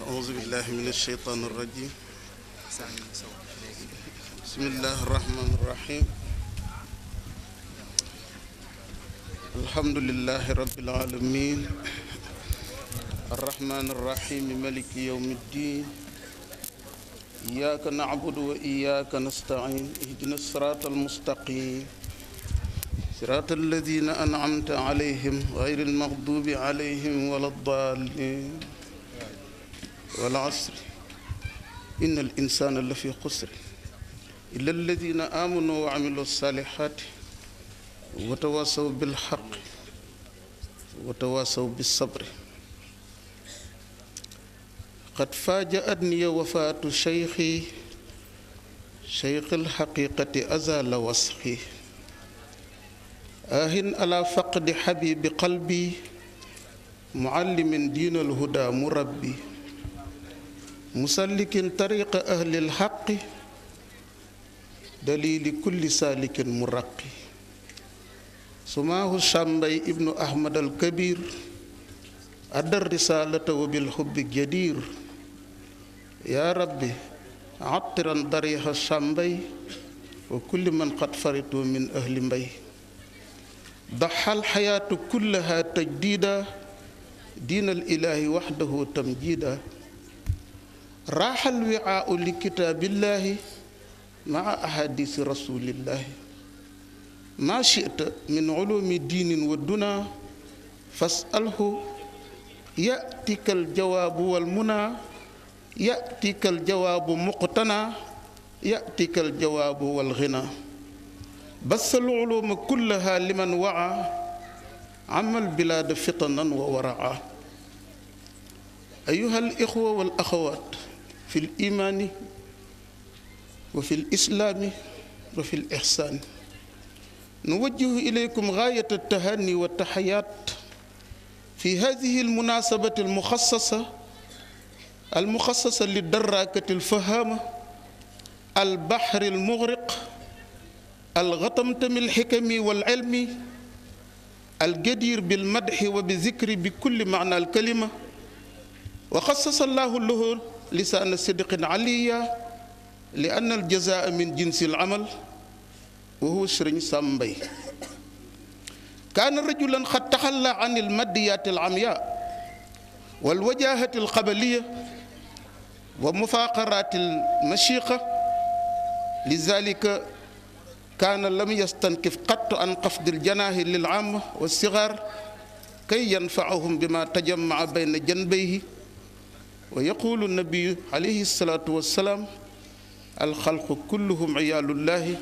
أعوذ بالله من الشيطان الرجيم بسم الله الرحمن الرحيم الحمد لله رب العالمين الرحمن الرحيم مالك يوم الدين إياك نعبد وإياك نستعين اهدنا الصراط المستقيم صراط الذين أنعمت عليهم غير المغضوب عليهم ولا الضالين والعصر إن الإنسان لفي خسر إلا الذين آمنوا وعملوا الصالحات وتواصوا بالحق وتواصوا بالصبر قد فاجأتني وفاة شيخي شيخ الحقيقة أزال وسخي آهن على فقد حبيب قلبي معلم دين الهدى مربي مسلك طريق أهل الحق دليل كل سالك مرقي سماه الشامبي ابن أحمد الكبير أدى الرسالة وبالحب جدير يا ربي عطرا ضريح الشامبي وكل من قد فرطوا من أهل مبي ضحى الحياة كلها تجديدا دين الإله وحده تمجيدا راح الوعاء لكتاب الله مع أحاديث رسول الله ما شئت من علوم دين والدنا فاسأله يأتيك الجواب والمنى يأتيك الجواب مقتنى يأتيك الجواب والغنى بس العلوم كلها لمن وعى عم البلاد فطنا وورعا أيها الإخوة والأخوات في الإيمان وفي الإسلام وفي الإحسان نوجه إليكم غاية التهاني والتحيات في هذه المناسبة المخصصة للدراكة الفهامة البحر المغرق الغطمتم الحكم والعلم الجدير بالمدح وبذكر بكل معنى الكلمة وخصص الله له لسان صدق عليا لأن الجزاء من جنس العمل وهو سرين سامبي كان رجلا قد تخلى عن الماديات العمياء والوجاهة القبلية ومفاقرات المشيقة لذلك كان لم يستنكف قط عن قفض الجناح للعامة والصغار كي ينفعهم بما تجمع بين جنبيه ويقول النبي عليه الصلاة والسلام الخلق كلهم عيال الله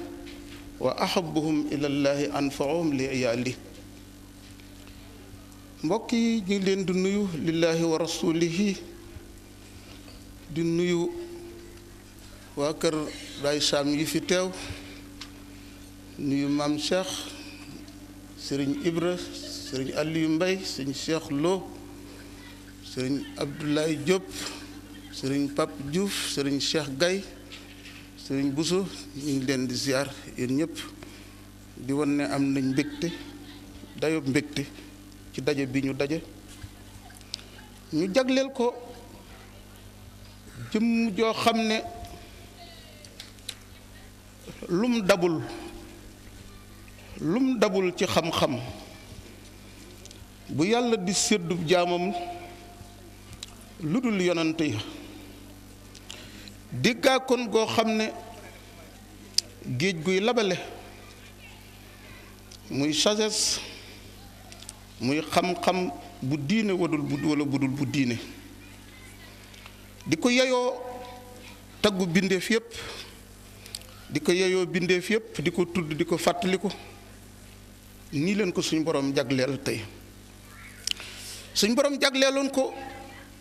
وأحبهم إلى الله أنفعهم لعياله mbokk yi ñu ngi leen di nuyu lillahi wa rasulihi di nuyu waa kër Baye Sam yi fi teew nuyu maam Cheikh sëriñ Ibra sëriñ Aliou Mbaye sëriñ Cheikh Lo sëriñ Abdoulaye Diop sëriñ Pape Diouf sëriñ Cheikh Gaye sëriñ Bousso ñu ngi leen di ziar yéen ñëpp di wan ne am nañ mbégte dayob mbégte ci daje bi ñu daje ñu jagleel ko jëmm joo xam ne lum dabul ci xam-xam bu yàlla di séddub jaamam lu dul yonante ya diggaa kon goo xam ne géej guy labale muy sagesse muy xam-xam bu diine wadul wala budul bu diine di ko yeyoo taggu bindeef yépp di ko yeyoo bindeef yépp di ko tudd di ko fàttaliku nii leen ko suñ borom jagleel tey suñ borom jagleeloon ko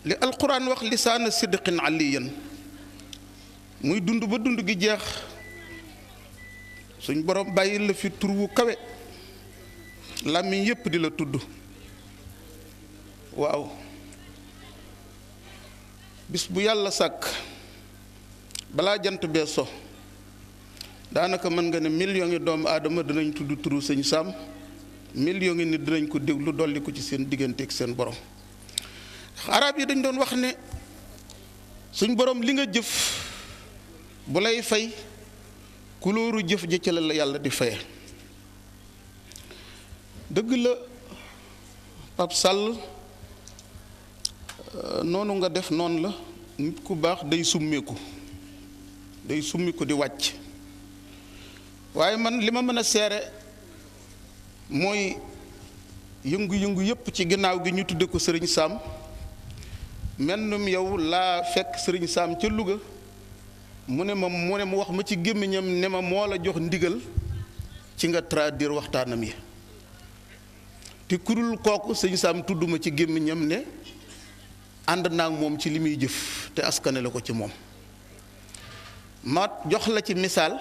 li alquran wax lisaana sidqin aliyan muy dund ba dund gi jeex suñ borom bàyyi la fi tur wu kawe làmmiñ yépp di la tudd waaw bis bu yàlla sàkk balaa jant bee so daanaka mën nga ne million yi doomu aadama dinañ tudd turu sëñ Sam million ngi nit dinañ ko déglu dolli ko ci seen diggante ak seen borom. arab yi dañ doon wax ne suñ borom li nga jëf bu lay fay kulóoru jëf ji ci la yàlla di faye. dëgg la Pape Sall noonu nga def noonu la nit ku baax day summeeku di wàcc, waaye man li ma mën a seere mooy yëngu-yëngu yépp ci ginnaaw gi ñu tudde ko sëriñ Sam mennum yow laa fekk sëriñ Sam ca Louga mu ne mu wax ma ci gémmiñam ne ma moo la jox ndigal ci nga traduire waxtaanam yi te kurul kooku sëñ Sam tudduma ci gémmiñam ne ànd naa ak moom ci li muy jëf te askane la ko ci moom. ma jox la ci misaal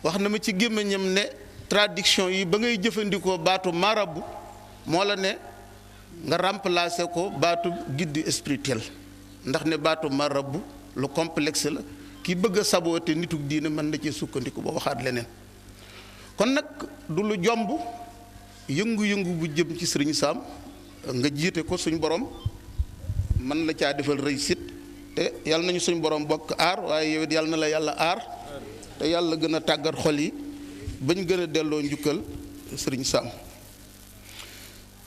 wax na ma ci gémmiñam ne traduction yi ba ngay jëfandikoo baatu marabu moo la ne nga remplacer ko baatu guide spirituel ndax ne baatu marabu lu complexe la ki bëgg a saboote nituk diine mën na ci sukkandiku ba waxaat leneen. kon nag du lu jomb yëngu-yëngu bu jëm ci sëriñ Sam nga jiite ko suñ borom man la caa defal réussite te yàlla nañu suñ borom bokk aar waaye yow it yàlla na la yàlla aar te yàlla gën a tàggat xol yi bañ gën a delloo njukkal sëriñ Sam.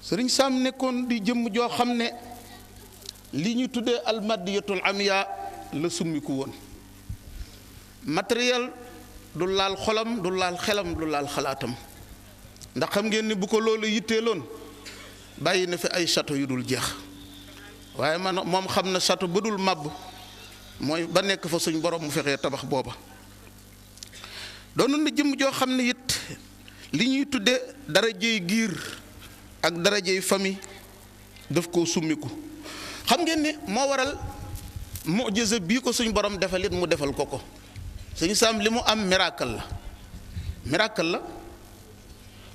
sëriñ Sam nekkoon di jëmm joo xam ne li ñu tuddee almadiyatul amiya la summiku woon matériel du laal xolam du laal xelam du laal xalaatam ndax xam ngeen ni bu ko loolu yitteeloon bàyyi na fi ay château yu dul jeex waaye man moom xam na château ba dul màbb mooy ba nekk fa suñ borom mu fexee tabax booba. doonoon na jëmm joo xam ne it li ñuy tudde darajey giir ak darajey famille daf koo summiku xam ngeen ni moo waral mu'jiza bii ko suñ borom defal it mu defal ko sëñ Sam li mu am miracle la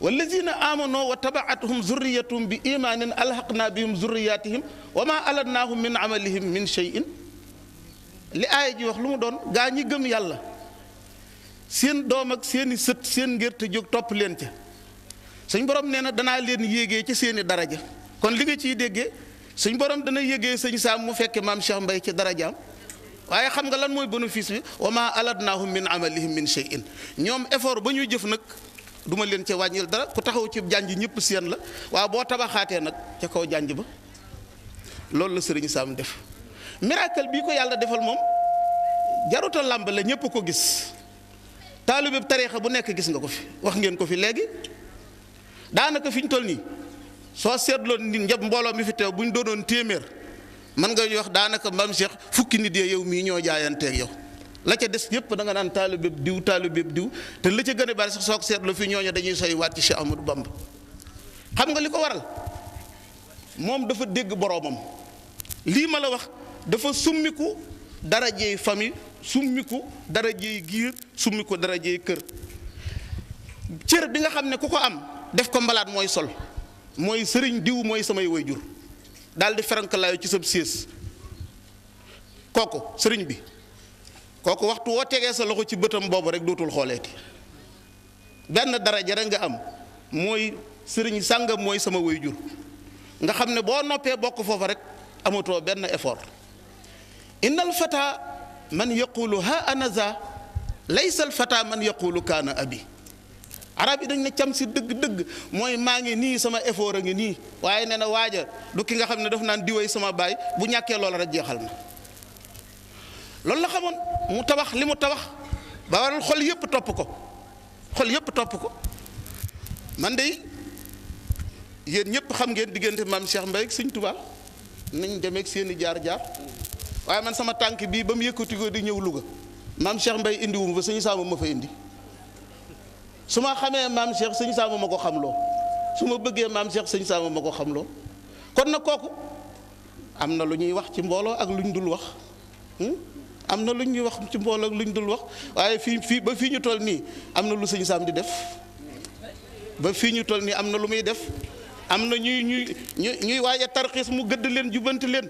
wallazina amanu wa tabaatuhum zurriyatuhum bi imanin alhaqna bihim zurriyatihim wa ma alatnahum min amalihim min shay'in li aaya ji wax lu mu doon gaa ñi gëm yàlla seen doom ak seeni sët seen ngerte jóg topp leen ca suñ borom nee na danaa leen yéegee ci seeni daraja kon li nga ciy déggee suñ borom dana yéegee sëñ Sam mu fekke maam Cheikh Mbaye ci darajaam waaye xam nga lan mooy bénéfice bi wa ma alatnahum min amalihim min shay'in ñoom effort ba ñuy jëf nag duma leen ca wàññil dara ku taxaw ci janj ñëpp seen la waaw boo tabaxaatee nag ca kaw janj ba loolu la sëriñ Sam def. miracle bii ko yàlla defal moom jaruta làmb la ñëpp ko gis taalibe tariixa bu nekk gis nga ko fi wax ngeen ko fi léegi daanaka fi ñu toll nii soo seetloon nit ñëpp mbooloo mi fi teew bu ñu doonoon téeméer mën nga wax daanaka maam Cheikh fukki nit yee yow mii ñoo jaayanteeg yow. la ca des yëpp da nga naan taalibeeb diw te la ca gën a bari sax soo ko seetlu fi ñooñu dañuy soy waat ci Cheikh Amadou Bamba xam nga li ko waral moom dafa dégg boroomam lii ma la wax dafa summiku darajey famille summiku darajey giir summiku darajey kër cër bi nga xam ne ku ko am def ko mbalaat mooy sol mooy sëriñ diw mooy samay waajur daal di ferankalaayu ci sab sées kooku sëriñ bi kooku waxtu woo tegee sa loxo ci bëtam boobu rek dootul xooleeti benn daraja rek nga am mooy sëriñ sàngam mooy sama waajur nga xam ne boo noppee bokk foofa rek amatoo benn effort. innal fata man yaqulu ha anaza laysa al fata man yaqulu kaana abi arab yi dañ ne cam si dëgg-dëgg mooy maa ngi nii sama effort a ngi nii waaye nee na waaja du ki nga xam ne daf naan diwéy sama baay bu ñàkkee loola rek jeexal na. loolu la xamoon mu tabax li mu tabax ba waral xol yëpp topp ko man de yéen ñëpp xam ngeen diggante maam Cheikh Mbaye ak Sëñ Tuubaa nañ demeek seeni jaar-jaar waaye man sama tànk bii ba mu yëkkati ko di ñëw Louga maam Cheikh Mbaye indi wu ma fa Sëñ Sam ma fa indi su ma xamee maam Cheikh Sëñ Sam ma ko xamloo su ma bëggee maam Cheikh Sëñ Sam ma ko xamloo kon nag kooku am na lu ñuy wax ci mbooloo ak lu ñu dul wax. am na lu ñuy wax ci mbooloo ak lu ñu dul wax waaye fii ba fii ñu toll nii am na lu Sëñ Sam di def ba fii ñu toll nii am na lu muy def am na ñuy waaye tarxiis mu gëdd leen jubanti leen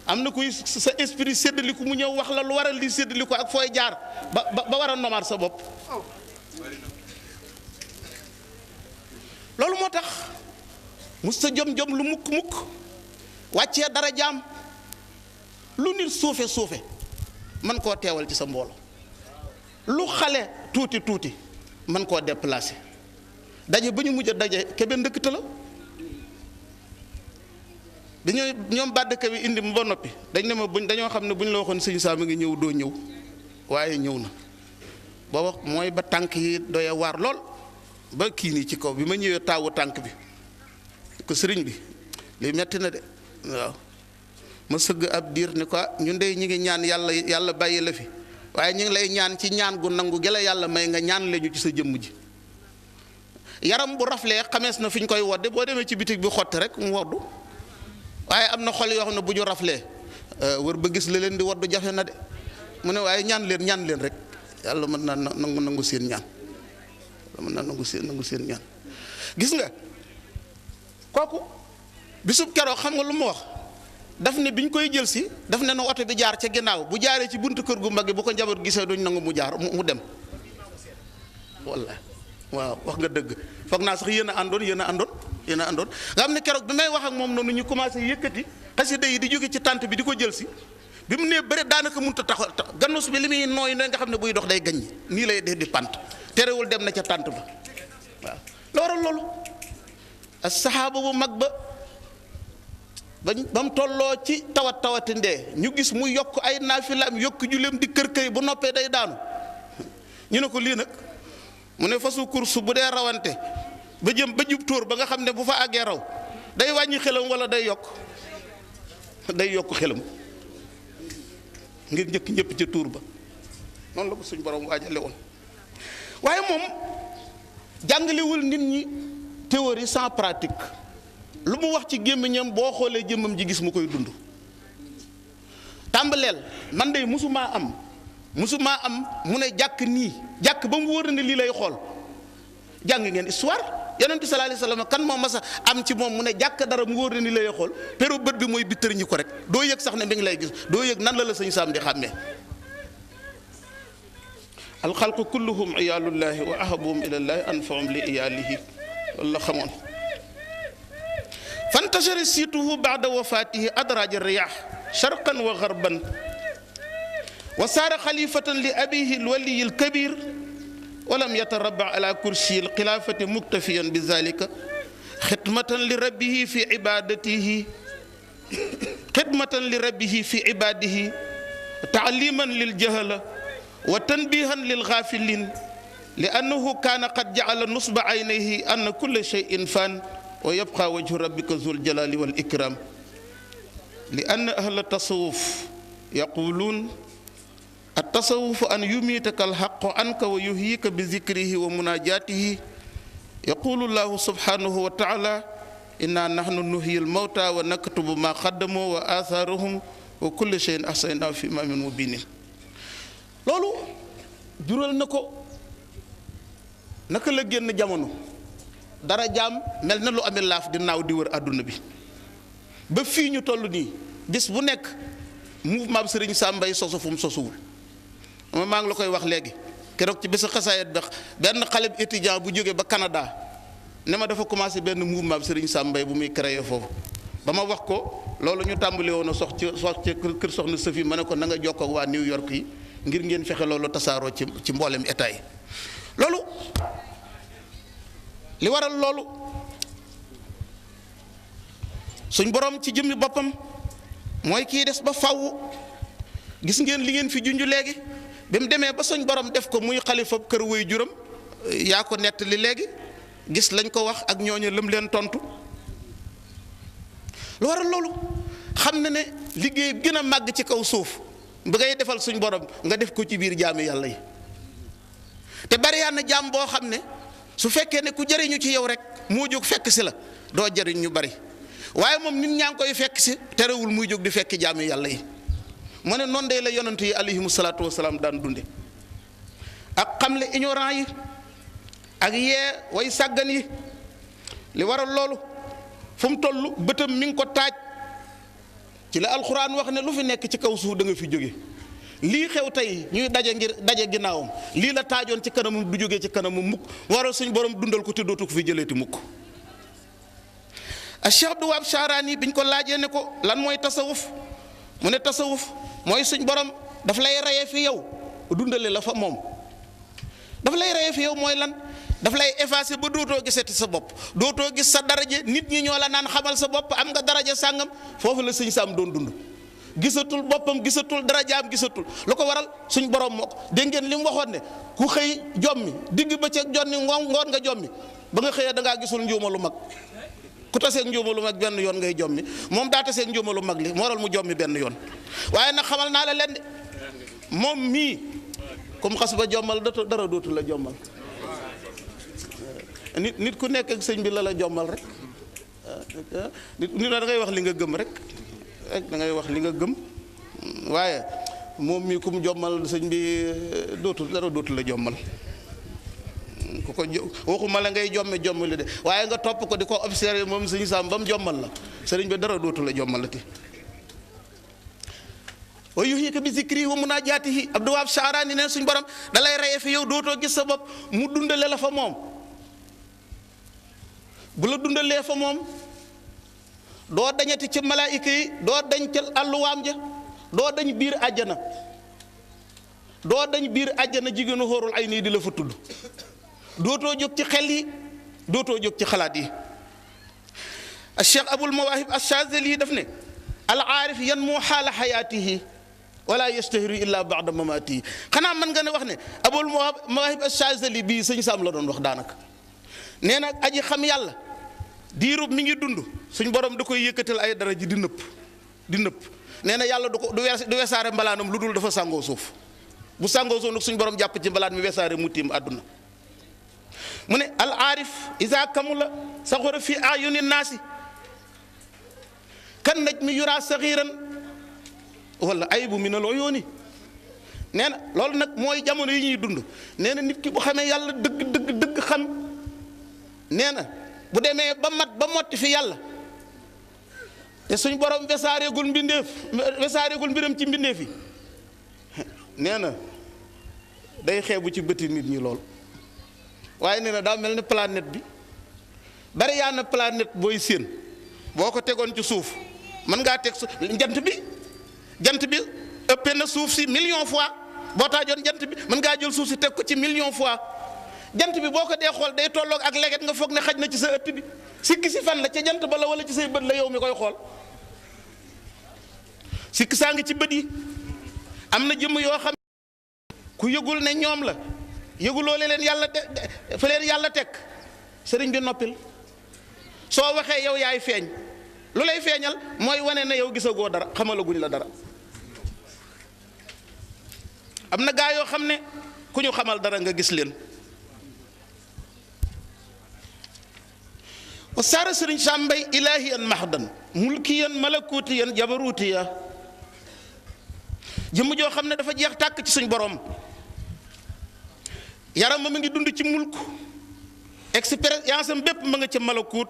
am na kuy sa esprit séddaliku mu ñëw wax la lu waral li séddaliku ak fooy jaar ba war a nomaat sa bopp. loolu moo tax mus sa jom lu mukk wàccee dara jaam lu nit suufe mën koo teewal ci sa mbooloo, lu xale tuuti mën koo déplacer. daje ba ñu mujj a daje Kébé ndëkkta la dañoo ñoom bàddka bi indi ba noppi dañ ne ma dañoo xam ne bu ñu la waxoon sëñ Sam a ngi ñëw doo ñëw, waaye ñëw na. booba mooy ba tànk yi doye waar lool ba kii nii ci kaw bi ma ñëwee taawu tànk bi ko sëriñ bi li metti na de waaw ma sëgg ab diir ni ko ñun de ñi ngi ñaan yàlla bàyyi la fi, waaye ñu ngi lay ñaan ci ñaan gu nangu gi la yàlla may nga ñaan lañu ci sa jëmm ji. yaram bu raflee xamees na fi ñu koy wodde boo demee ci bitig bi xotti rek mu woddu, waaye am na xol yoo xam ne bu ñu raflee wër ba gis la leen di woddu jafe na de. mu ne waaye ñaan leen rek yàlla mën naa nangu seen ñaan, mën naa nangu seen ñaan. gis nga kooku bisub keroog xam nga lu mu wax, daf ne bi ñu koy jël si daf ne na oto bi jaar ca ginnaaw, bu jaaree ci buntu kër gu mag gi bu ko njaboot gisee duñ nangu mu jaar mu dem. wallaahi waaw wax nga dëgg, foog naa sax yéen a àndoon nga xam ne keroog bi may wax ak moom noonu ñu commencé yëkkati xasida yi di jóge ci tànt bi di ko jël si, bi mu nee bëre daanaka mënut a taxaw gannus bi li muy nooy nga xam ne buy dox day gaññi nii lay def di pant, terewul dem na ca tànt ba. waaw loolu as saxaaba bu mag ba mu tolloo ci tawati ndee ñu gis mu yokk ay naafilaam yokk juleem di kër bu noppee day daanu. ñu ne ko lii nag mu ne fasu course bu dee rawante ba jub tóor ba nga xam ne bu fa àggee raw day wàññi xelam wala day yokk xelam ngir njëkk ñëpp ca tuur ba. noonu la ko suñ borom waajale woon, waaye moom jàngalewul nit ñi théorie sans pratique. lu mu wax ci gémmiñam boo xoolee jëmmam ji gis mu koy dund. tàmbaleel man de musumaa am mu ne jàkk ba mu wóor ne lii lay xool. jàng ngeen histoire yonent bi sallallahu alayhi wasallam kan moo mas a am ci moom mu ne jàkk dara mu wóor ne lii lay xool pero bët bi mooy bittër ñi ko rek doo yëg sax ne mi ngi lay gis, doo yëg nan la sëñ Sam di xàmmee. alxalqu kulluhum iyaalullahi wa ahabuhum ilallahi anfahum li iyaalihi loolu la xamoon. fantashara siituhu baada wafaatihi adraaj riyaax sharqan wa garban wa saara xalifatan li abihi alwaliyi alkabir walam yatarabba ala kursi alxilaafati muktafiyan bi zalika xidmatan li rabbihi fi ibaadihi taaliman lil jahala wa tanbihan lil gaafilin li annahu kaana qad jacala nusba aynayhi anna kulla cheyin fan wa yabqa wajhu rabbika zul jalali wal ikram li anna ahla tasawuf yaquluun التصوف أن يميتك الحق عنك ويحييك بذكره ومناجاته يقول الله سبحانه وتعالى إنا نحن نحيي الموتى ونكتب ما قدموا وآثارهم وكل شيء أحصيناه في إمام مبين. loolu jural na ko naka la génn jamono dara jaam mel na lu amee laaf di naaw di wër àdduna bi ba fii ñu toll nii bis bu nekk mouvement bi Serigne Sam Mbaye sosu fu mu sosuwul. maa ngi la koy wax léegi keroog ci bésu xasaayet ba benn xale bu étudiant bu jógee ba Canada ne ma dafa commencé benn mouvement bi Serigne Sam Mbaye bu muy créé foofu ba ma wax ko loolu ñu tàmbali woon a sox ci kër soxna Sophie ma ne ko na nga jokkoo ak waa New York yi ngir ngeen fexe loolu tasaaroo ci mboolem état yi. loolu li waral loolu suñ borom ci jëmmi boppam mooy kii des ba faw gis ngeen li ngeen fi junj léegi. bi mu demee ba suñ borom def ko muy xalifa kër way juram yaa ko nettali léegi gis lañ ko wax ak ñooñu lëm leen tontu lu waral loolu xam na ne liggéey bi gën a màgg ci kaw suuf bi ngay defal suñ borom nga def ko ci biir jaami yàlla yi te bari yaa na jaam boo xam ne su fekkee ne ku jëriñu ci yow rek moo jóg fekk si la doo jëriñ ñu bari waaye moom nit ñaa ngi koy fekk si terewul muy jóg di fekk jaami yàlla yi. mu ne noonu day la yonent yi alayhimu salaatu wasalaam daan dunde ak xamle ignorant yi ak yee way sàggan yi li waral loolu fu mu toll bëtam mi ngi ko taaj ci la alxuraan wax ne lu fi nekk ci kaw suuf da nga fi jóge lii xew tey ñuy daje ginnaawam lii la taajoon ci kanamam du jógee ci kanamam mukk waral suñ borom dundal ko te dootu ko fi jëleeti mukk a Cheikh Abdou Wahab Charani biñ ko laajee ne ko lan mooy tasawuf mu ne tasawuf mooy suñ borom daf lay reye fi yow dundale la fa moom. daf lay reye fi yow mooy lan daf lay effacer ba dootoo gisati sa bopp dootoo gis sa daraja nit ñi ñoo la naan xamal sa bopp am nga daraja sàngam foofu la sëñ Sam doon dund. gisatul boppam gisatul darajaam gisatul lu ko waral suñ borom moo ko dégg ngeen li mu waxoon ne ku xëy jommi digg bëccëg jonni ngoon nga jommi ba nga xëyee da ngaa gisul njuuma lu mag ku taseeg njuuma lu mag benn yoon ngay jommi moom daa taseeg njuuma lu mag li moo waral mu jommi benn yoon. waaye nag xamal naa la leen de moom mii comme xas ba jommal dara dootu la jommal nit ku nekk ak sëñ bi la jommal rek nit da ngay wax li nga gëm rek da ngay wax li nga gëm waaye moom mii ku mu jommal sëñ bi dara dootu la jommal ku ko waxuma la ngay jommali de waaye nga topp ko di ko observé moom sëñ Sam ba mu jommal la sëriñ bi dara dootu la jommalati. wa yuhyika bi zikri wa munajatihi Abdou Wahab Charani ne suñ borom da lay reye fi yow dootoo gis sa bopp mu dundale la fa moom bu la dundalee fa moom doo dañati ci malaayika yi doo dañ ca àlluwaam ja doo dañ biir àjjana jigéenu xóorul ay nii di la fa tudd dootoo jóg ci xel yi dootoo jóg ci xalaat yi. al cheikh abul mawahib al-Chazali daf ne al aarif yan moo xaala xayaatihi wala yastahiru illa ba'da mamaatihi xanaa mën nga ne wax ne abul mawahib al-Chazali bii sëñ Sam la doon wax daanaka nee na aji xam yàlla diirub mi ngi dund suñ borom da koy yëkkatal ay dara ji di nëpp nee na yàlla du wesaare mbalaanam lu dul dafa sàngoo suuf bu sàngoo suuf nag suñ borom jàpp ci mbalaan mi wesaare mu tiim àdduna mu ne al aarif isa kamula saxura fi ayuni naasi kan naj mi yura saxiiran wala aybu min al uyuni nee na loolu nag mooy jamono yi ñuy dund nee na nit ki bu xamee yàlla dëgg xam nee na bu demee ba mat ba motti fi yàlla te suñ borom wesaareegul mbiram ci mbindeef yi nee na day xeebu ci bëti nit ñi lool waaye nee na daa mel ni planète bi bari yaa na planète booy séen boo ko tegoon ci suuf mën ngaa teg jant bi ëppee na suuf si million fois boo taajoon jant bi mën ngaa jël suuf si teg ko ci million fois jant bi boo ko dee xool day tolloog ak leget nga foog ne xaj na ci sa ëtt bi sikki si fan la ca jant ba la wala ci say bët la yow mi koy xool sikki saa ngi ci bët yi am na jëmm yoo xam ku yëgul ne ñoom la yëguloo leen yàlla fa leen yàlla teg sëriñ bi noppil soo waxee yow yaay feeñ lu lay feeñal mooy wane na yow gisagoo dara xamalaguñ la dara am na gaa yoo xam ne ku ñu xamal dara nga gis leen. wa saara sëriñ Sam Mbaye ilahiyan mahdan mulkiyan malakutiyan jabarutiya jëmm joo xam ne dafa jeex tàkk ci suñ borom yaram ma ngi dund ci mulk expérience am bépp ma nga ca malakut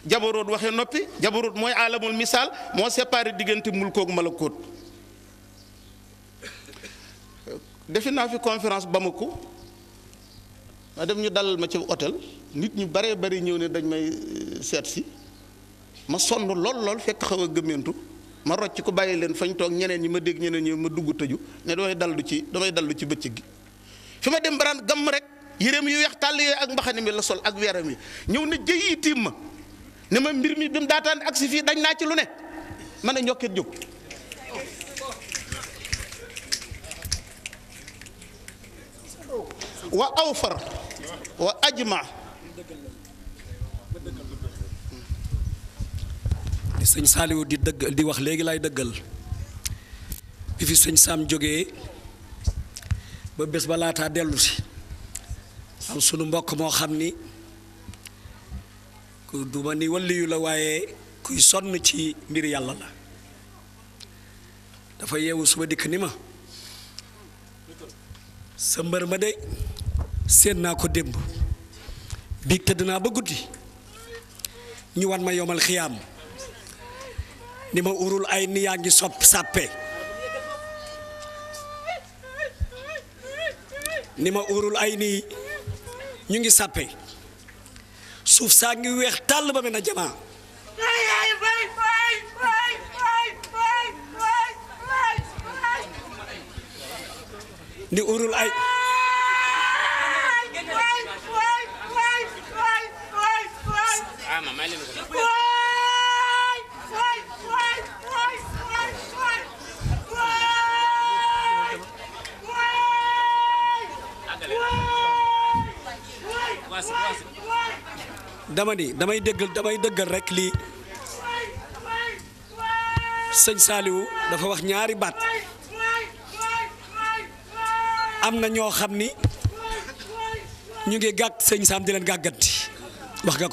jabaroot waxee noppi jabaroot mooy alamul misaal moo séparé diggante mulkook malakut. defi naa fi conférence Bamako ma dem ñu dalal ma ci hôtel nit ñu baree bari ñëw ne dañ may seet si ma sonn lool fekk xaw a gëmmentu ma rocc ko bàyyi leen fañ toog ñeneen ñi ma dégg ñeneen ñi ma dugg tëju ne damay dallu ci bëccëg gi fi ma dem baraan gamm rek yéreem yu weex tàll yooyu ak mbaxane mi la sol ak weeram yi ñëw na jëyi tiim ma ne ma mbir mi bi mu daataan agsi fii dañ naa ci lu ne ma ne ñokket jóg wa awfar wa ajma li sëñ Saliou di wax léegi lay dëggal bi fi sëñ Sam jógee ba bés ba laataa dellu si am sunu mbokk moo xam ni ku duma ni waliyu la waaye kuy sonn ci mbir yàlla la dafa yeewu suba dikk ni ma sa mbër ma de séen naa ko démb biig tëdd naa ba guddi ñu wan ma yomal xiyaam ni ma urul ay ni yaa ngi sàppe ni ma urul ay nii ñu ngi sàppe suuf saa ngi weex tàll ba mel na jamaa ni urul ay dama ni damay dëggal rek lii sëñ Saliou dafa wax ñaari baat am na ñoo xam ni ñu ngi gàgg sëñ Sam di leen gàgganti wax nga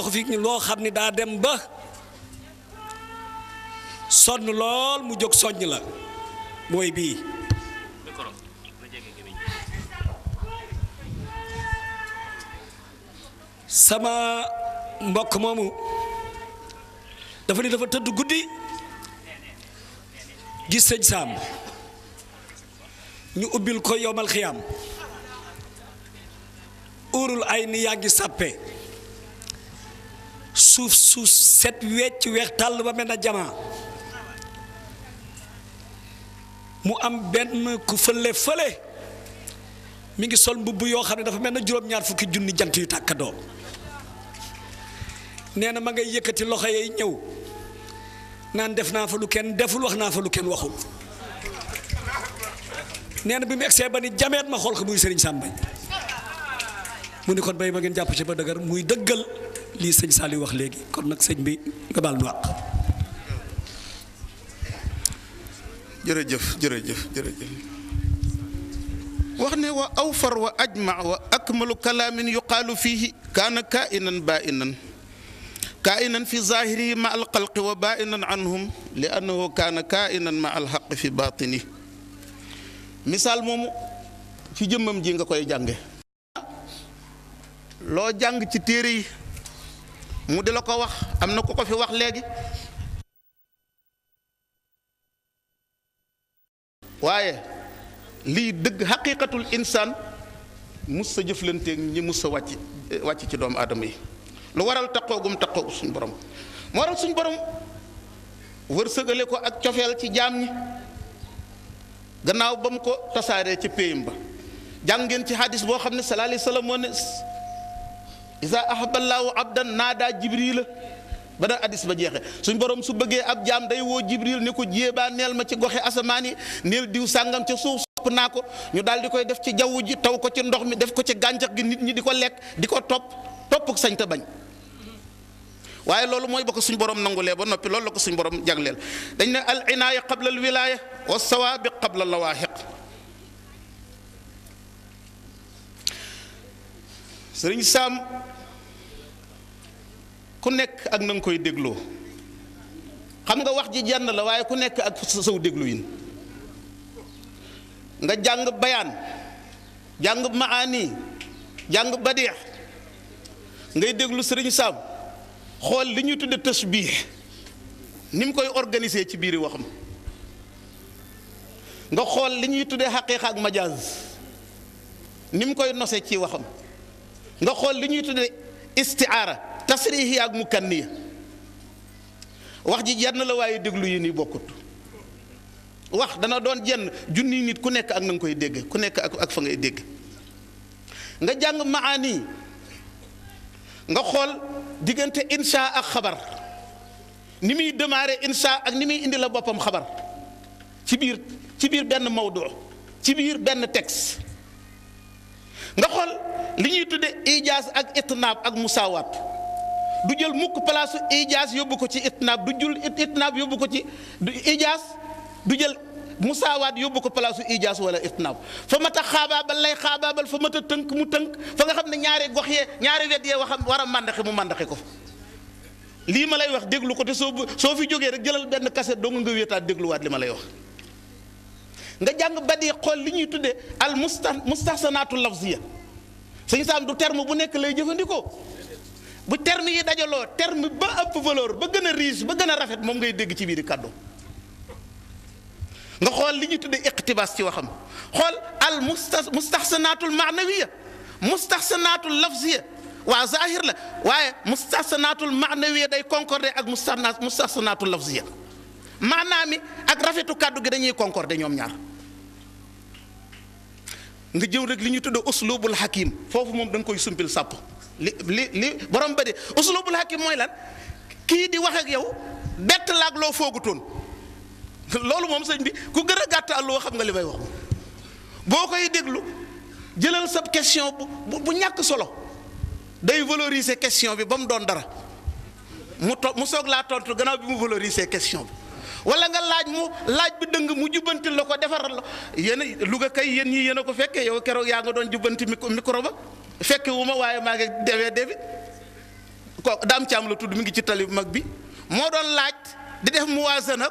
ko fi loo xam ni daa dem ba sonn lool mu jóg soññ la mooy bii sama mbokk moomu dafa ni dafa tëdd guddi gis sëñ Sam ñu ubbil ko yowmal xiyaam urul ay ni yaa ngi sàppe suuf set wecc weex tàll ba mel na jamaa mu am benn ku fële mi ngi sol mbubb yoo xam ne dafa mel na juróom-ñaar fukki junni jant yu tàkkadoo nee na ma ngay yëkkati loxo yi ñëw naan def naa fa lu kenn deful wax naa fa lu kenn waxul nee na bi mu egsee ba ni jameet ma xool ko muy sëriñ Sam Mbaye mu ni kon bay ma ngeen jàpp ci ba dëgër muy dëggal lii sëñ Saliou wax léegi kon nag sëñ bi nga baal nu àq. jërëjëf wax ne wa awfar wa ajma wa akmalu kalaamin yuqaalu fiihi kaana kaa'inan fi zaahirihi ma alxalqi wa baa'inan anhum li annahu kaana kaa'inan ma alxaqi fi baatini misaal moomu ci jëmmam ji nga koy jànge loo jàng ci téere yi mu di la ko wax am na ku ko fi wax léegi waaye lii dëgg xaqiiqatul insaan mus sa jëflanteeg ñi mus sa wàcc ci doomu aadama yi lu waral taqoogum taqoo suñu borom moo waral suñu borom wërsëgale ko ak cofeel ci jaam ñi gannaaw ba mu ko tasaaree ci péyam ba jàng ngeen ci hadis boo xam ne sallallahu alayhi wa sallam moo ne isa ahaballaahu abdan naadaa jibrila ba da hadis ba jeexee suñ borom su bëggee ab jaam day woo jibril ne ko jéebaa neel ma ci goxe asamaan yi neel diw sàngam ca suuf sopp naa ko ñu daal di koy def ci jaww ji taw ko ci ndox mi def ko ci gàncax gi nit ñi di ko lekk di ko topp sañ te bañ waaye loolu mooy ba ko suñ borom nangulee ba noppi loolu la ko suñ borom jagleel dañ ne al inaaya qabla al wilaaya wa sawaabiq qabla al lawaahiq sëriñ Sam ku nekk ak na nga koy dégloo xam nga wax ji jenn la waaye ku nekk ak saw déglu yin nga jàng bayaan jàng maani jàng badiix ngay déglu sëriñ Sam xool li ñuy tudde tasbiix ni mu koy organiser ci biiri waxam nga xool li ñuy tuddee xaqiiqa ak majaaz ni mu koy nose ci waxam nga xool li ñuy tuddee istiaara tasrihi ak mukanniya wax ji jenn la waaye déglu yi ni bokkut wax dana doon jenn junni nit ku nekk ak na nga koy dégg ku nekk ak fa ngay dégg nga jàng maani nga xool diggante insha ak xabar ni muy démarrer insha ak ni muy indi la boppam xabar ci biir benn mawdu ci biir benn texte nga xool li ñuy tudde ijaaz ak itnaab ak musaawaat du jël mukk palaasu ijaaz yóbbu ko ci itnaab du jël itnaab yóbbu ko ci ijaaz du jël musaawaat yóbbu ko palaasu ijaaz wala itnaab fa mat a xaabaabal lay xaabaabal fa mat a tënk mu tënk fa nga xam ne ñaari gox yee ñaari wet yee waxam war a màndaxe mu màndaxe ko fa lii ma lay wax déglu ko te soo fi jógee rek jëlal benn kaset doo nga wéetaat dégluwaat li ma lay wax nga jàng badi xool li ñuy tuddee al mustahsanaatu lafziya sëñ Sam du terme bu nekk lay jëfandikoo bu terme yi dajaloo terme ba ëpp valeur ba gën a riche ba gën a rafet moom ngay dégg ci biir kàddu nga xool li ñuy tuddee iqtibaas ci waxam xool al mustahsanaatul maanawiya mustahsanaatul lafziya waa zahir la waaye mustahsanaatul maanawiya day concordé ak mustahsanaatul lafziya maanaam mi ak rafetu kàddu gi dañuy concordé ñoom ñaar nga jëw rek li ñu tudd uslubul hakim foofu moom da nga koy sumpil sàpp li borom ba de uslubul hakim mooy lan kii di wax ak yow bett laag loo foogutoon loolu moom sëñ bi ku gën a gàtt àlloo xam nga li may wax boo koy déglu jëlal sa question bu ñàkk solo day valoriser question bi ba mu doon dara mu soog laa tontu gannaaw bi mu valoriser question bi wala nga laaj bi dëng mu jubbantil la ko defaral la yéen Louga kay yéen ñii yéen a ko fekkee yow keroog yaa nga doon jubbanti micro ba fekke wu ma waaye maa ngi DVD bi ko daam caam la tudd mi ngi ci tali bu mag bi moo doon laaj di def muwaazana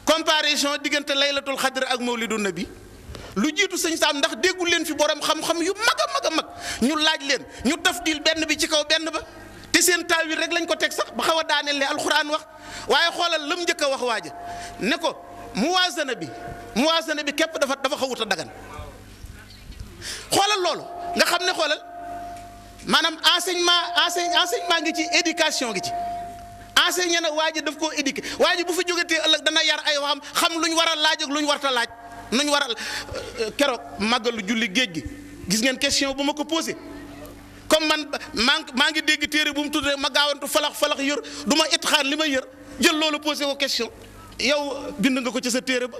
comparaison diggante laylatul xadr ak mawlidun nabi lu jiitu sëñ Saam ndax déggul leen fi borom xam-xam yu mag a mag ñu laaj leen ñu tafdil benn bi ci kaw benn ba te seen taawil rek lañ ko teg sax ba xaw a daaneel ne alxuraan wax waaye xoolal lam njëkk a wax waaja ne ko muwaazana bi képp dafa xawut a dagan xoolal loolu nga xam ne xoolal maanaam enseignement ngi ci éducation ngi ci enseigné na waa ji daf koo éduqué waa ji bu fa jógetee ëllëg dana yar ay waxam xam lu ñu war a laaj ak lu ñu warta laaj nu ñu war a keroog màggalu julli géej gi gis ngeen question bu ma ko posé comme man maa ngi dégg téere bu mu tuddee ma gaawantu falax yër du ma itxaan li ma yër jël loolu posé ko question yow bind nga ko ci sa téere ba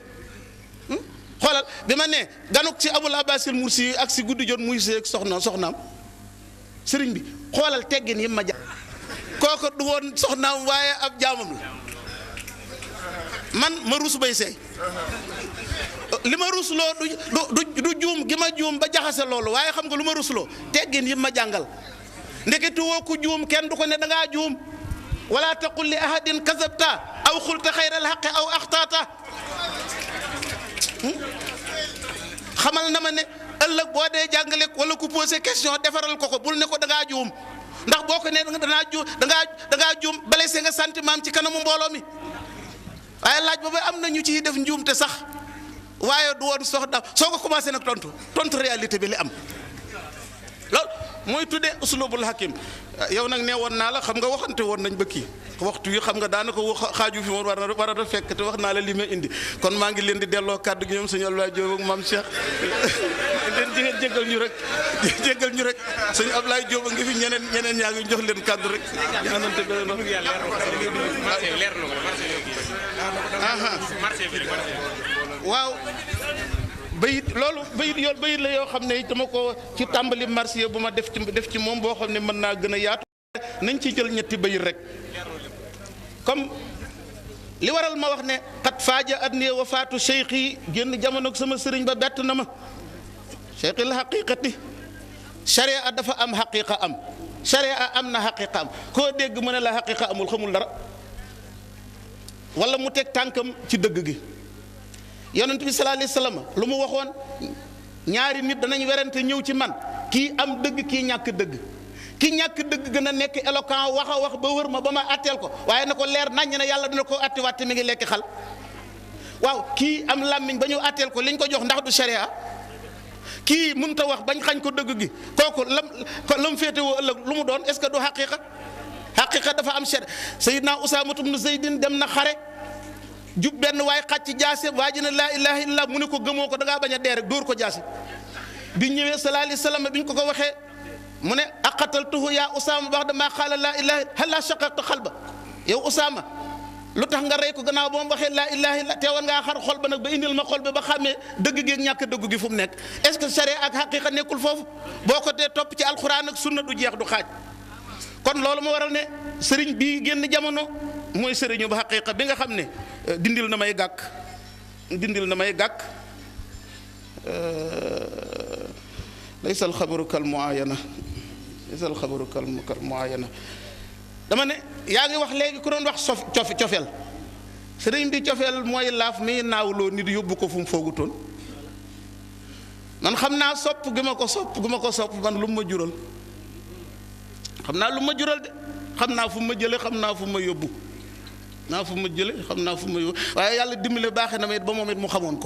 xoolal bi ma ne ganuk ci Abul Abbasil Mursi ak si guddi jot muy seeg soxnaam sëriñ bi xoolal teggin yi ma ja kooku du woon soxnaam waaye ab jaamam la man ma ruus bay seey li ma ruusloo du juum gi ma juum ba jaxase loolu waaye xam nga lu ma ruusloo teggin yi ma jàngal ndeketi woo ku juum kenn du ko ne da ngaa juum wala taqul li ahadin kazabta aw xulta xayral xaqi aw axtaata xamal na ma ne ëllëg boo dee jàngale wala ku posé question defaral ko bul ne ko da ngaa juum ndax boo ko ne da ngaa juum blessé nga sentiment ci kanamu mbooloo mi waaye laaj boobu am na ñu ciy def njuum te sax waaye du woon soxna soo ko commencé nag tontu réalité bi li am loolu mooy tuddee uslubul hakim yow nag nee woon naa la xam nga waxante woon nañ ba kii waxtu yi xam nga daanaka xaaju fi moom war a fekk te wax naa la li may indi kon maa ngi leen di delloo kàddu gi ñoom sëñ Abdoulaye Diop ak maam Cheikh leen jégal ñu rek sëñ Abdoulaye Diop a ngi fi ñeneen ñaa ngi jox leen kàddu rek ñaanante beneen waaw bayit la yoo xam ne dama ko ci tàmbali marsiya bu ma def ci moom boo xam ne mën naa gën a yaatu nañ ci jël ñetti bayit rek comme li waral ma wax ne xat faaja at ne wafaatu cheikh yi génn jamono sama sëriñ ba bett na ma cheikhil haqiqati sharia dafa am haqiqa am sharia am na haqiqa am koo dégg mu ne la haqiqa amul xamul dara wala mu teg tànkam ci dëgg gi yonent bi sallallahu alayhi wasallam lu mu waxoon ñaari nit danañ werante ñëw ci man kii am dëgg kii ñàkk dëgg ki ñàkk dëgg gën a nekk éloquent wax a wax ba wër ma ba ma atteel ko waaye na ko leer naññ ne yàlla dina ko atti watte mi ngi lekk xal waaw kii am làmmiñ ba ñu atteel ko liñ ko jox ndax du sharia kii mënut a wax bañ xañ ko dëgg gi kooku lam féetewoo ëllëg lu mu doon est-ce que du xaqiqa dafa am sharia Sayyidna Usaama ibn Zaydin dem na xare jub benn waaye xàcc jaase waa ji ne laa ilaha illallah mu ne ko gëmoo ko da ngaa bañ a dee rek dóor ko jaase bi ñëwee sallallahu alayhi wasallam bi ñu ko waxee mu ne aqataltuhu yaa Usaama ba'da maa qaala laa ilaha hal shaqaqta qalba yow Usaama lu tax nga rey ko gannaaw ba mu waxee laa ilaha illallah teewoon ngaa xar xol ba nag ba indil ma xol bi ba xàmmee dëgg gi ak ñàkk dëgg gi fu mu nekk est-ce que sharia ak haqiqa nekkul foofu boo ko dee topp ci alxuraan ak sunna du jeex du xaaj kon loolu moo waral ne sëriñ bii génn jamono mooy sëriñu ba haqiqa bi nga xam ne dindil na may gàkk laysa alxabaru kal muayana dama ne yaa ngi wax léegi ku doon wax cofeel sëriñ bi cofeel mooy laaf mi naawloo nit yóbbu ko fu mu foogutoon man xam naa sopp gi ma ko sopp man lu ma jural xam naa lu ma jural de xam naa fu ma jële xam naa fu ma yóbbu waaye yàlla dimbale baaxee na ma it ba moom it mu xamoon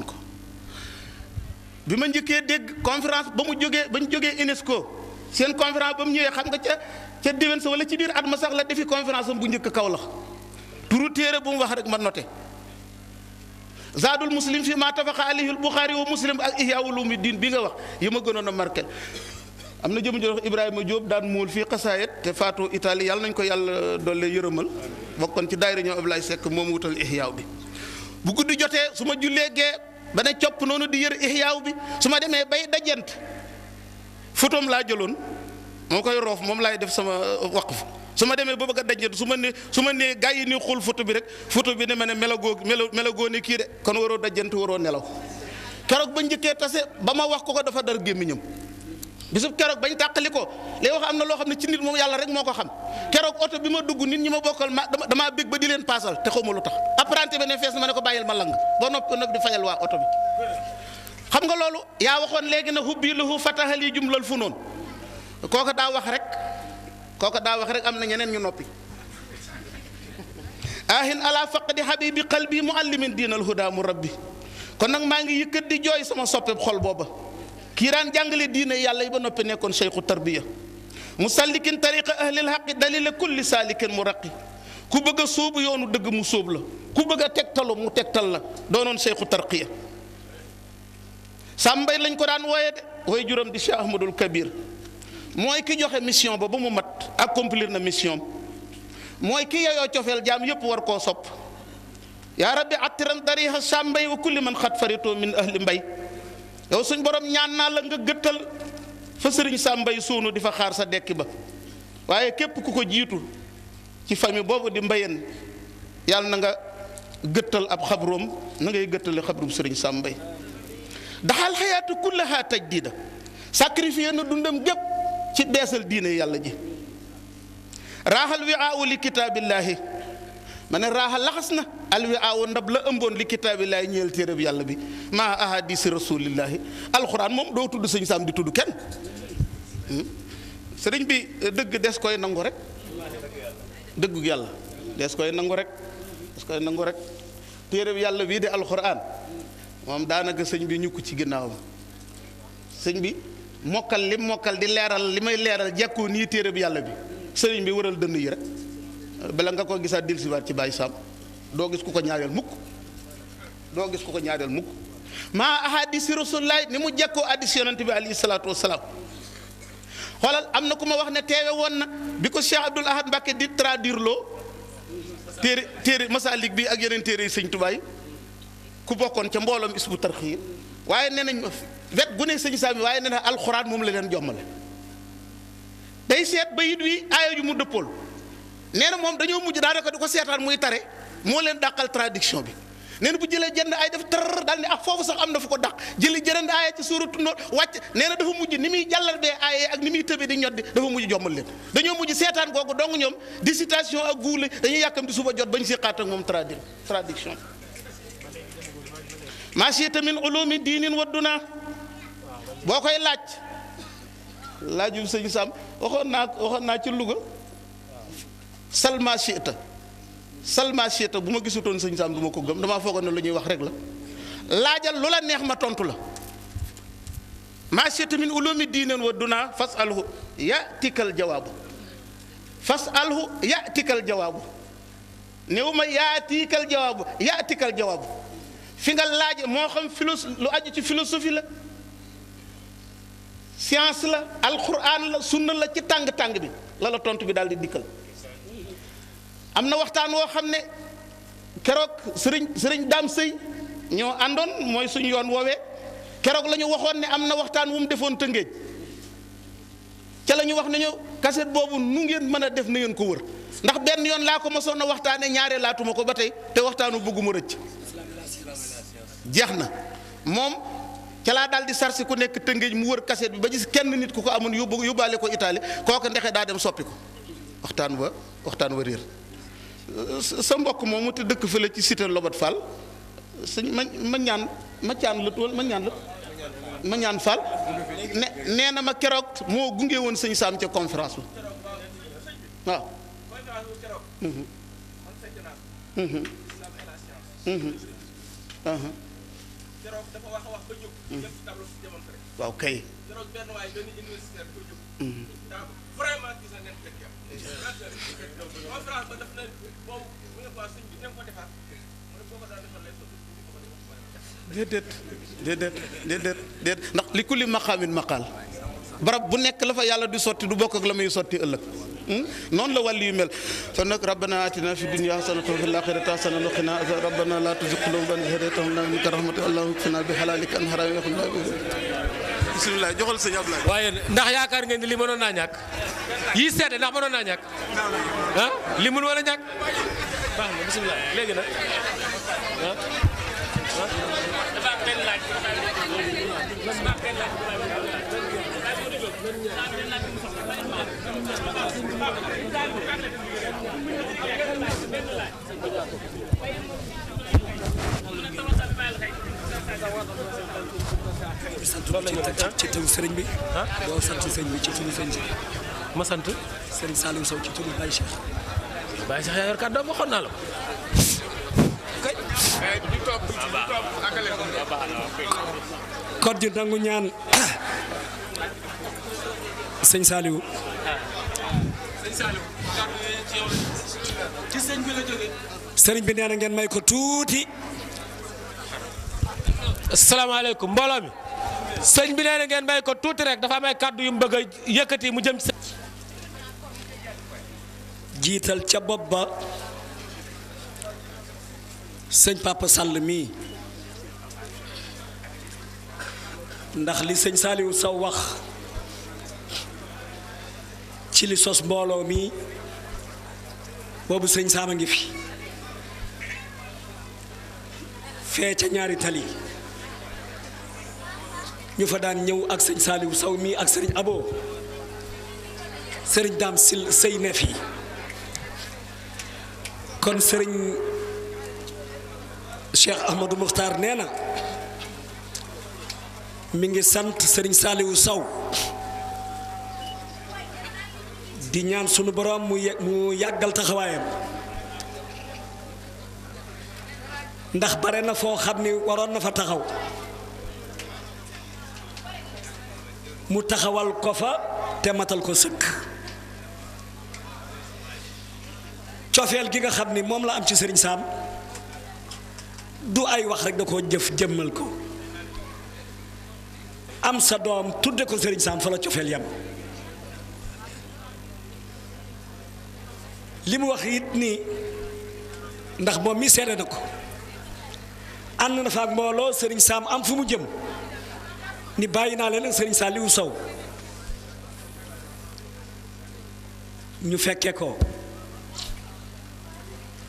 ko bi ma njëkkee dégg conférence ba ñu jógee UNESCO seen conférence ba mu ñëwee xam nga ca déwén sa wala ci biir at ma sax la defi conférence am bu njëkk Kaolack turu téere bu mu wax rek ma noté Zaadul Muslim fi ma tafaqa alayhi al-Bukhari wa Muslim ak Ihya Ulumuddin bi nga wax yi ma gënoon a marqué am na jëm jox Ibrahima Diop daan muul fii xasaayet te faatu Italie yàlla nañ ko yàlla doole yërëmal bokkoon ci daayira ñoom Ablaye Seck moom wutal Ihya bi bu guddi jotee su ma jullee gee ba ne copp noonu di yër Ihya bi su ma demee bay dajent photom laa jëloon moo koy roof moom laay def sama waqf su ma demee ba bëgg a dajent su ma nee gaa yi ni xool photo bi rek photo bi ne ma ne melagoo ne kii de kon waroo dajent waroo nelaw keroog ba njëkkee tase ba ma wax ko dafa dar gémmiñam bisub keroog bañ tàqali ko lay wax am na loo xam ne ci nit moom yàlla rek moo ko xam keroog oto bi ma dugg nit ñi ma bokkal damaa bég ba di leen paasal te xaw ma lu tax apprenti bi ne fees na ma ne ko bàyyil ma lang ba noppi nag di fayal waa oto bi xam nga loolu yaa waxoon léegi na hubbi lahu fatahal yi jumlal fu noonu kooka daa wax rek am na ñeneen ñu noppi ahin ala faqdi habibi qalbi muallimin diinal huda mu rabbi kon nag maa ngi yëkkat di jooy sama soppeeb xol booba kii daan jàngale diine yàlla yi ba noppi nekkoon cheikhu tarbiya musallikin tariqa ahlil haqi dalila kulli saalikin mu raqi ku bëgg a sóobu yoonu dëgg mu sóob la ku bëgg a tegtalu mu tegtal la doonoon cheikhu tarqiya sàmbay lañ ko daan wooye de way juróom di Cheikh Ahmadul Kabir mooy ki joxe mission ba mu mat accomplir na mission mooy ki yeyoo cofeel jaam yépp war koo sopp yaa rabbi attiran dariha sàmbay wa kulli man xat farito min ahli mbay yow suñ borom ñaan naa la nga gëttal fa sëriñ sàmbay suunu di fa xaar sa dekki ba waaye képp ku ko jiitu ci famille boobu di mbayen yàlla na nga gëttal ab xabroom na ngay gëttale xabrum sëriñ sàmbay daxal xayaatu kullaha tajdiida sacrifié na dundam gépp ci beesal diine yàlla ji raaxal wi aawu li kitaabillaahi ma ne raaxal laxas na al wi aawu ndab la ëmboon li kitaabillaahi ñeel téereb yàlla bi maa ahadisi rasuulillaahi alxuraan moom doo tudd sëñ Saam di tudd kenn sëriñ bi dëgg des koy nangu rek dëggu yàlla des koy nangu rek téereb yàlla bii de alxuraan moom daanaka sëñ bi ñukk ci ginnaawam sëñ bi mokkal di leeral li may leeral jekkoo nii téereb yàlla bi sëriñ bi wëral dënn yi rek bala nga ko gisaat dellusiwaat ci Baye Sam doo gis ku ko ñaareel mukk maa ahadisi rasulullahi ni mu jekkoo addis yonent bi alayhi salaatu wasalaam xoolal am na ku ma wax ne teewe woon na bi ko Cheikh Abdoul Ahad Mbacké di traduire loo téere Masalik bi ak yeneen téere yi sëñ Tuubaa yi ku bokkoon ca mbooloom isbu tarxiir waaye nee nañ wet gu ne sëñ Saam waaye nee na alxuraan moom la leen jommale day seet bayit wi aaya ju mu dëppool nee na moom dañoo mujj daanaka di ko seetaan muy tare moo leen dàqal traduction bi nee na bu jëlee jënd ay def tar daal ne foofu sax am na fu ko dàq jëli jërënd aaya ci suuratu Nuur wàcc nee na dafa mujj ni muy jàllal bee aaya ak ni muy tëbee di ñoddi dafa mujj jommal leen dañoo mujj seetaan googu dong ñoom di citation ak guule dañuy yàkkamti suba jot bañ siqaat ak moom traduction maasiyata min ulumi diinin wa dunaa boo koy laajum sëñ Sam waxoon naa ci Louga salma siita bu ma gisutoon sëñ Sam du ma ko gëm damaa foogoon ne lu ñuy wax rek la laajal lu la neex ma tontu la maasiyata min ulumi diinin wa dunaa fasalhu yatikal jawaabu néew ma yaatikal jawaabu fi nga laaje moo xam lu aju ci philosophie la science la alquran la sunna la ci tàng-tàng bi la tontu bi daal di dikkal am na waxtaan woo xam ne keroog sëriñ Daam Sëy ñoo àndoon mooy suñu yoon woowee keroog la ñu waxoon ne am na waxtaan wu mu defoon Tëngéej ca la ñu wax nañu kaset boobu nu ngeen mën a def na ngeen ko wër ndax benn yoon laa ko mosoon a waxtaane ñaaree laatuma ko ba tey te waxtaanu bëgguma rëcc jeex na moom ca laa daal di sarsi ku nekk Tëngéej mu wër kaset bi ba gis kenn nit ku ko amoon yóbbaale ko Italie kooku ndexe daa dem soppi ko waxtaan wa réer sa mbokk moomu te dëkk fële ci cité Lobat Fall sëñ ma ñaan Fall nee na ma keroog moo gunge woon sëñ Saam ca conférence ba waaw waaw kay déedéet ndax li kulli maqaamin maqaal barab bu nekk la fa yàlla di sotti du bokk ak la muy sotti ëllëg noonu la wàllu yu mel kon nag rabbana atina fi dunya hasanatan wa fil akhirati hasanatan wa qina azab rabbana la tuzigh qulubana ba'da idh hadaytana wa hab lana min ladunka rahmatan allahumma ighfir lana bi halalika an haramika bismillah joxal sëñ Ablaye. waaye ndax yaakaar ngeen ni li mënoon naa ñàkk yii seede ndax mënoon naa ñàkk ah li mën wala ñàkk baax na bismillah léegi nag ci turu sëriñ bi. doo sant sëriñ bi ci turu sëriñ bi. ma sant. Sëriñ Saliou Sow ci turu Baye Cheikh. Baye Cheikh yaa yor kàddu waxoon naa la ko. kay. kon di nangu ñaan sëñ Saliou. ci sëñ bi la jógee. sëriñ bi nee na ngeen may ko tuuti. asalaamaaleykum mbooloo mi. sëñ bi nee na ngeen may ko tuuti rek dafa am ay kàddu yu mu bëgg a yëkkati mu jëm ci. jiital ca bopp ba sëñ Papa Sall mii ndax li sëñ Saliou Sow wax ci li sos mbooloo mi boobu sëñ Saam a ngi fi fee ca ñaari tali ñu fa daan ñëw ak sëñ Saliou Sow mii ak sëriñ Abo sëriñ Daam Sil sëy ne fi kon sëriñ Cheikh Ahmadou Muxtaar nee na mi ngi sant sëriñ Saliou Sow di ñaan sunu borom mu yàggal taxawaayam ndax bare na foo xam ni waroon na fa taxaw mu taxawal ko fa te matal ko sëkk cofeel gi nga xam ni moom la am ci sëriñ Saam du ay wax rek da koo jëf jëmmal ko am sa doom tudde ko sëriñ Saam fa la cofeel yam li mu wax it nii ndax moom mi seede na ko ànd na fa ak mbooloo sëriñ Saam am fu mu jëm ni bàyyi naa leen ak sëriñ Saliou Sow ñu fekkee ko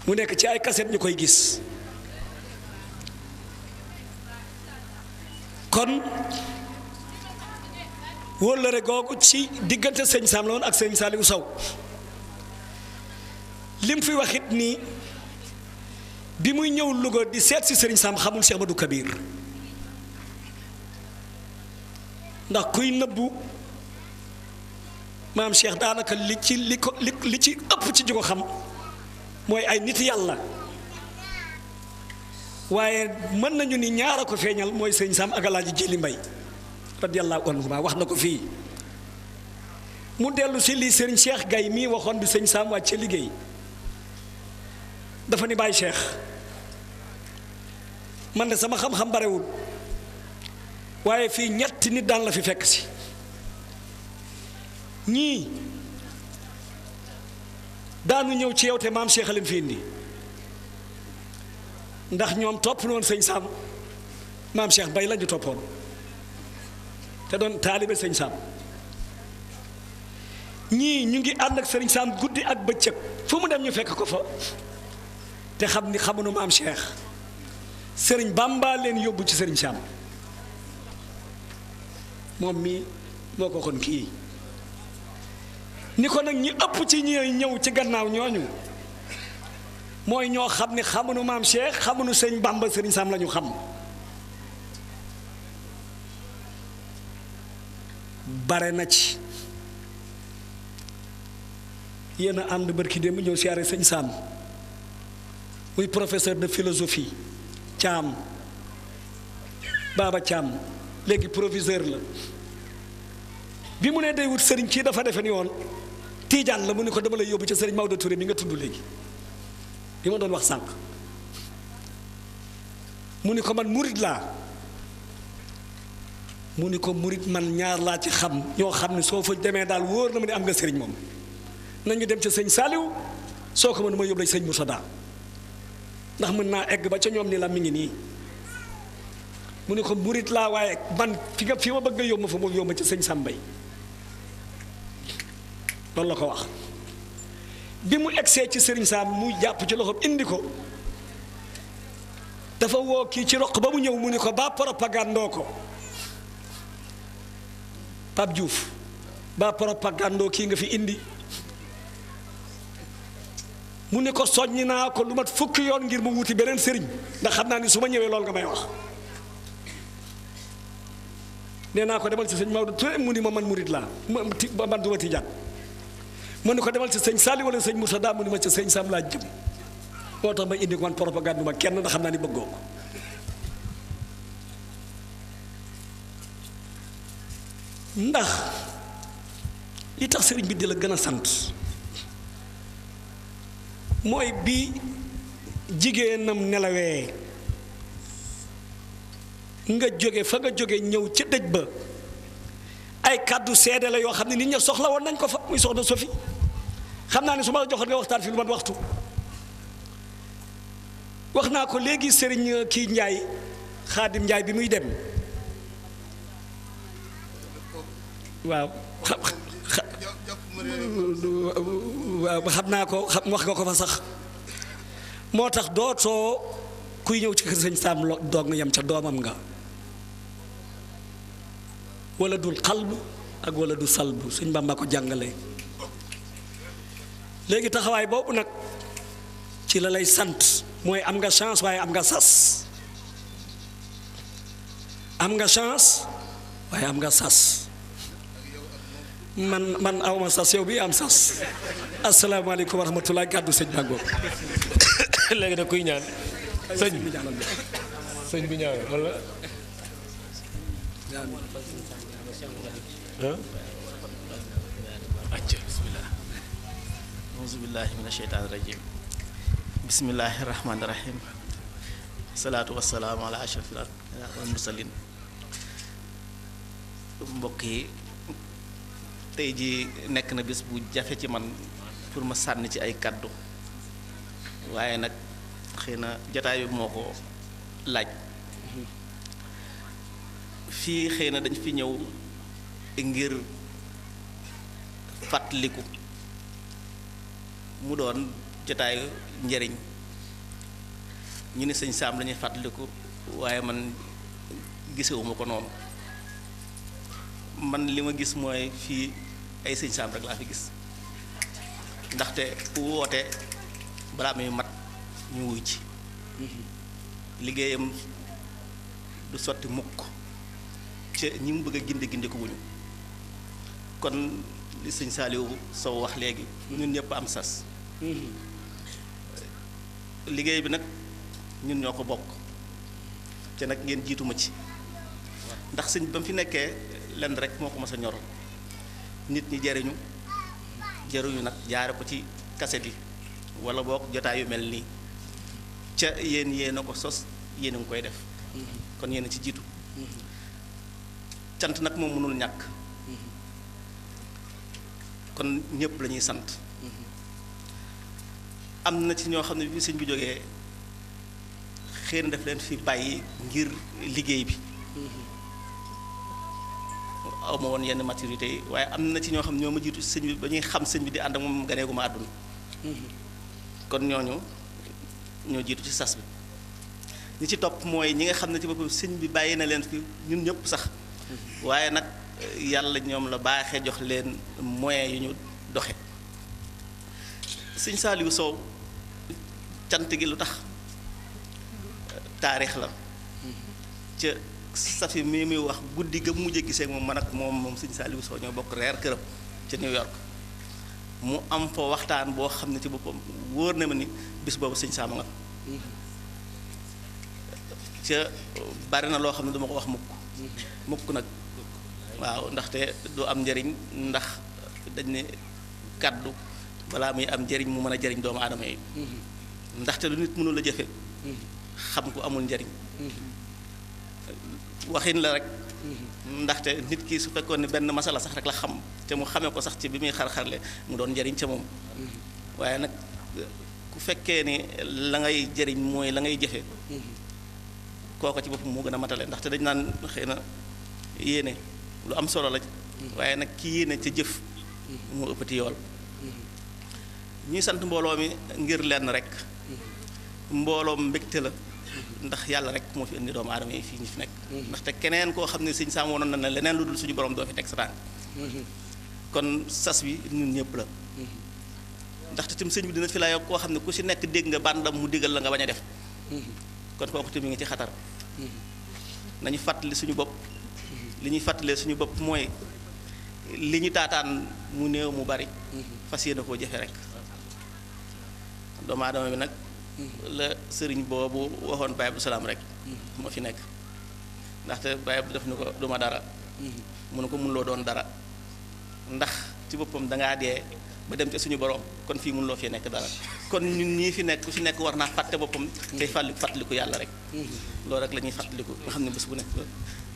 mu nekk ci ay kaset ñu koy gis kon wóllëre googu ci diggante sëñ Saam la woon ak sëñ Saliou Sow lim fi waxit nii bi muy ñëw Louga di seet si sëriñ Saam xamul Cheikh Badou Kabir ndax kuy nëbbu maam Cheikh daanaka li ci ëpp ci ko xam mooy ay nit yàlla waaye mën nañu ni ñaar a ko feeñal mooy sëñ Saam ak Alaaji Jili Mbay radiyallahu anhu wax na ko fii mu dellu si lii sëriñ Cheikh Gay mii waxoon bi sëñ Saam wàcce liggéey dafa ni Baye Cheikh man de sama xam-xam barewul waaye fii ñetti nit daan la fi fekk si ñii daanu ñëw ci yow te maam Cheikh a leen fi indi ndax ñoom topp noonu sëñ Saam maam Cheikh Bay la ñu toppoon te doon taalibe sëñ Saam ñii ñu ngi ànd ak sëriñ Saam guddi ak bëccëg fu mu dem ñu fekk ko fa te xam ni xamuñu maam Cheikh sëriñ Bamba leen yóbbu ci sëriñ Saam moom mii moo ko xon kii ni ko nag ñi ëpp ci ñi ñëw ci gannaaw ñooñu mooy ñoo xam ni xamuñu maam Cheikh xamuñu sëñ Bamba sëriñ Saam la ñu xam bare na ci yéen a ànd barki démb ñëw siyaare sëñ Saam muy professeur de philosophie Thiam Baba Thiam léegi proviseur la bi mu ne day wut sëriñ ci dafa defe ni woon Tiijaan la mu ni ko dama lay yóbbu ca sëriñ Maodo Touré mi nga tudd léegi bi ma doon wax sànq mu ni ko man murit laa mu ni ko murit man ñaar laa ci xam ñoo xam ne soo fa demee daal wóor na ma ne am nga sëriñ moom nañu dem ca sëñ Saaliw soo ko mën ma yóbbu la sëñ Murtada ndax mën naa egg ba ca ñoom ni la mi ngi nii mu ni ko murit laa waaye man fi ma bëgg a yóbbu fa moom yóbbu ci sëñ Sàmbay loolu la ko wax bi mu egsee ci sëriñ Saam mu jàpp ci loxoom indi ko dafa woo kii ci roq ba mu ñëw mu ni ko ba propagandoo ko Pape Diouf ba propagandoo kii nga fi indi mu ni ko soññi naa ko lu mat fukki yoon ngir mu wuti beneen sëriñ ndax xam naa ni su ma ñëwee loolu nga may wax nee naa ko demal ci sëñ Maodo Touré mu ni ma man murit laa man du ma Tijaan mu ni ko demal ci sëñ Sali wala sëñ Murtada mu ni ma ci sëñ Sam laa jëm moo tax ma indi ko man propagande ma kenn ndax xam naa ni bëggoo ko ndax li tax sëriñ bi di la gën a sant mooy bi jigéenam nelawee nga jóge fa nga jóge ñëw ca dëj ba ay kàddu seede la yoo xam ne nit ña soxla woon nañ ko fa muy soxna Sofi xam naa ne su ma la joxoon nga waxtaan fi lu man waxtu wax naa ko léegi sëriñ kii Njaay Xaadim Njaay bi muy dem waaw waaw xam naa ko wax nga ko fa sax moo tax dootoo kuy ñëw ci kër sëñ Saam doog nga yem ca doomam nga wala dul xalbu ak wala du salbu sëñ Bamba ko jàngale léegi taxawaay boobu nag ci la lay sant mooy am nga chance waaye am nga sas am nga chance waaye am nga sas man awma sas yow bi am sas asalaamaaleykum wa rahmatulah gàddu sëñ Bango léegi nag kuy ñaan sëñ bi ñaan wala acca bismillah auzu billahi min asheytaani rajim bismillahi rahmaani rahim salaatu wasalaamu ala ashrafil mursalin mbokk yi tey ji nekk na bés bu jafe ci man pour ma sànni ci ay kàddu waaye nag xëy na jataay bi moo ko laaj fii xëy na dañ fi ñëw ngir fàttaliku mu doon jotaayu njëriñ ñu ne sëñ Saam lañuy fàttaliku waaye man gisewuma ko noonu man li ma gis mooy fii ay sëñ Saam rek laa fi gis ndaxte woote balaa muy mat ñu wuy ci liggéeyam du sotti mukk ci ñi mu bëgg a gindi ko wuñu kon li sëñ Saaliwu Sow wax léegi ñun ñëpp am sas liggéey bi nag ñun ñoo ko bokk te nag ngeen jiituma ci ndax sëñ ba mu fi nekkee lenn rek moo ko mës a ñor nit ñi jariñu nag jaare ko ci kaset yi wala boog jotaay yu mel nii ca yéen a ko sos yéen a ngi koy def kon yéen a ci jiitu cant nag moom mënul ñàkk kon ñëpp la ñuy sant am na ci ñoo xam ne bi sëñ bi jógee xëy na def leen fi bàyyi ngir liggéey bi aw ma woon yenn maturité yi waaye am na ci ñoo xam ne ñoo ma jiitu sëñ bi ba ñuy xam sëñ bi di ànd ak moom ganeegu ma àdduna kon ñooñu ñoo jiitu ci sas bi ñi ci topp mooy ñi nga xam ne ci boppam sëñ bi bàyyi na leen fi ñun ñëpp sax waaye nag yàlla ñoom la baaxee jox leen moyens yu ñu doxe sëñ Saaliwu Sow cant gi lu tax taarix la ca safi mi muy wax guddi ga mujj gisee moom man ak moom sëñ Saaliwu Sow ñoo bokk reer këram ca New York mu am fa waxtaan boo xam ne ci boppam wóor na ma ni bis boobu sëñ Saam nga ca bari na loo xam ne duma ko wax mukk nag waaw ndaxte du am njëriñ ndax dañ ne kàddu balaa muy am njëriñ mu mën a jëriñ doomu aadama yi ndaxte lu nit mënul a jëfe xam ko amul njëriñ waxin la rek ndaxte nit ki su fekkoon ne benn masala sax rek la xam te mu xamee ko sax ci bi muy xar-xarle mu doon njëriñ ca moom waaye nag ku fekkee ni la ngay jëriñ mooy la ngay jëfe kooka ci boppam moo gën a matale ndaxte dañ naan xëy na yéene lu am solo la waaye nag ki yéene ca jëf moo ëppati yool ñuy sant mbooloo mi ngir lenn rek mbooloo mbégte la ndax yàlla rek moo fi indi doomu aadama yi fii ñu fi nekk ndaxte keneen koo xam ne sëñ Saam wonoon na ne leneen lu dul suñu borom doo fi teg sa tànk kon sas bi ñun ñëpp la ndaxte tim sëñ bi dina fi la yokk koo xam ne ku si nekk dégg nga bandam mu digal la nga bañ a def kon kooku tamit ngi ci xatar nañu fàttali suñu bopp li ñuy fàttalee suñu bopp mooy li ñu taataan mu néew mu bari fas yéene koo jëfe rek doomu aadama bi nag la sëriñ boobu waxoon Baye Abdou Salaam rek moo fi nekk ndaxte Baye Abdou def ni ko duma dara mu ne ko mënuloo doon dara ndax ci boppam dangaa dee ba dem ca suñu borom kon fii mënuloo fee nekk dara kon ñun ñii fi nekk ku ci nekk war naa fàtte boppam tey fàttaliku yàlla rek loolu rek la ñuy fàttaliku nga xam ne bés bu nekk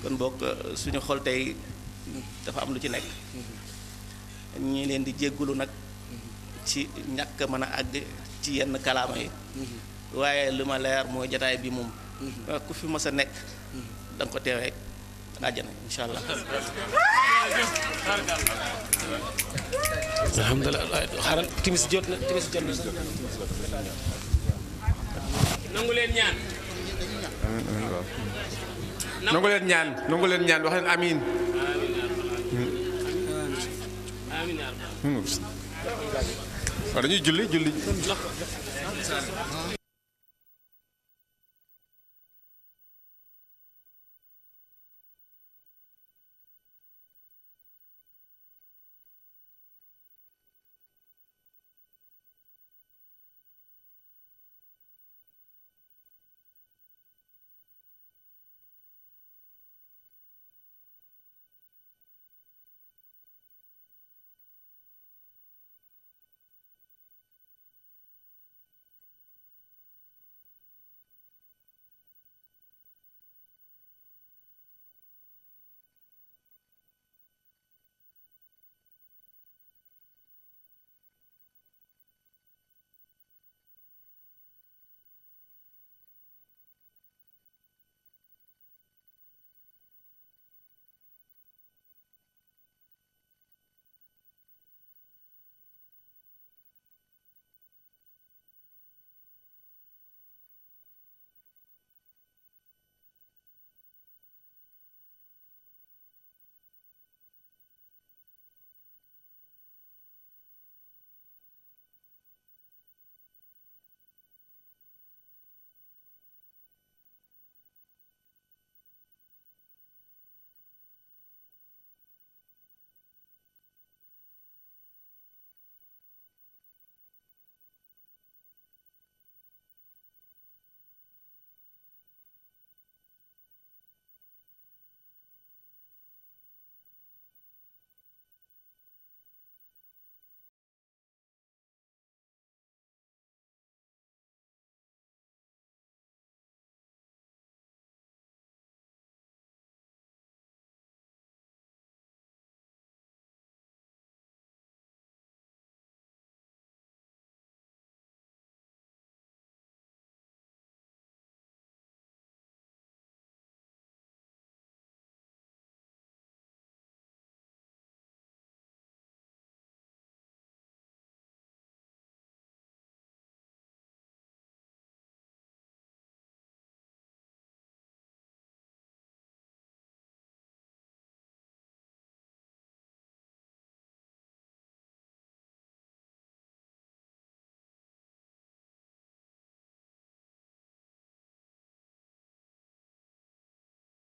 kon boog suñu xol tey dafa am lu ci nekk ñi leen di jéggulu nag ci ñàkk mën a àgg ci yenn kalaama yi waaye li ma leer mooy jataay bi moom ku fi mës a nekk da nga ko teewee àjjana insha allah alhamdulilah xaaral timis jot na nangu leen ñaan nangu leen ñaan wax leen amiin waaw dañuy julli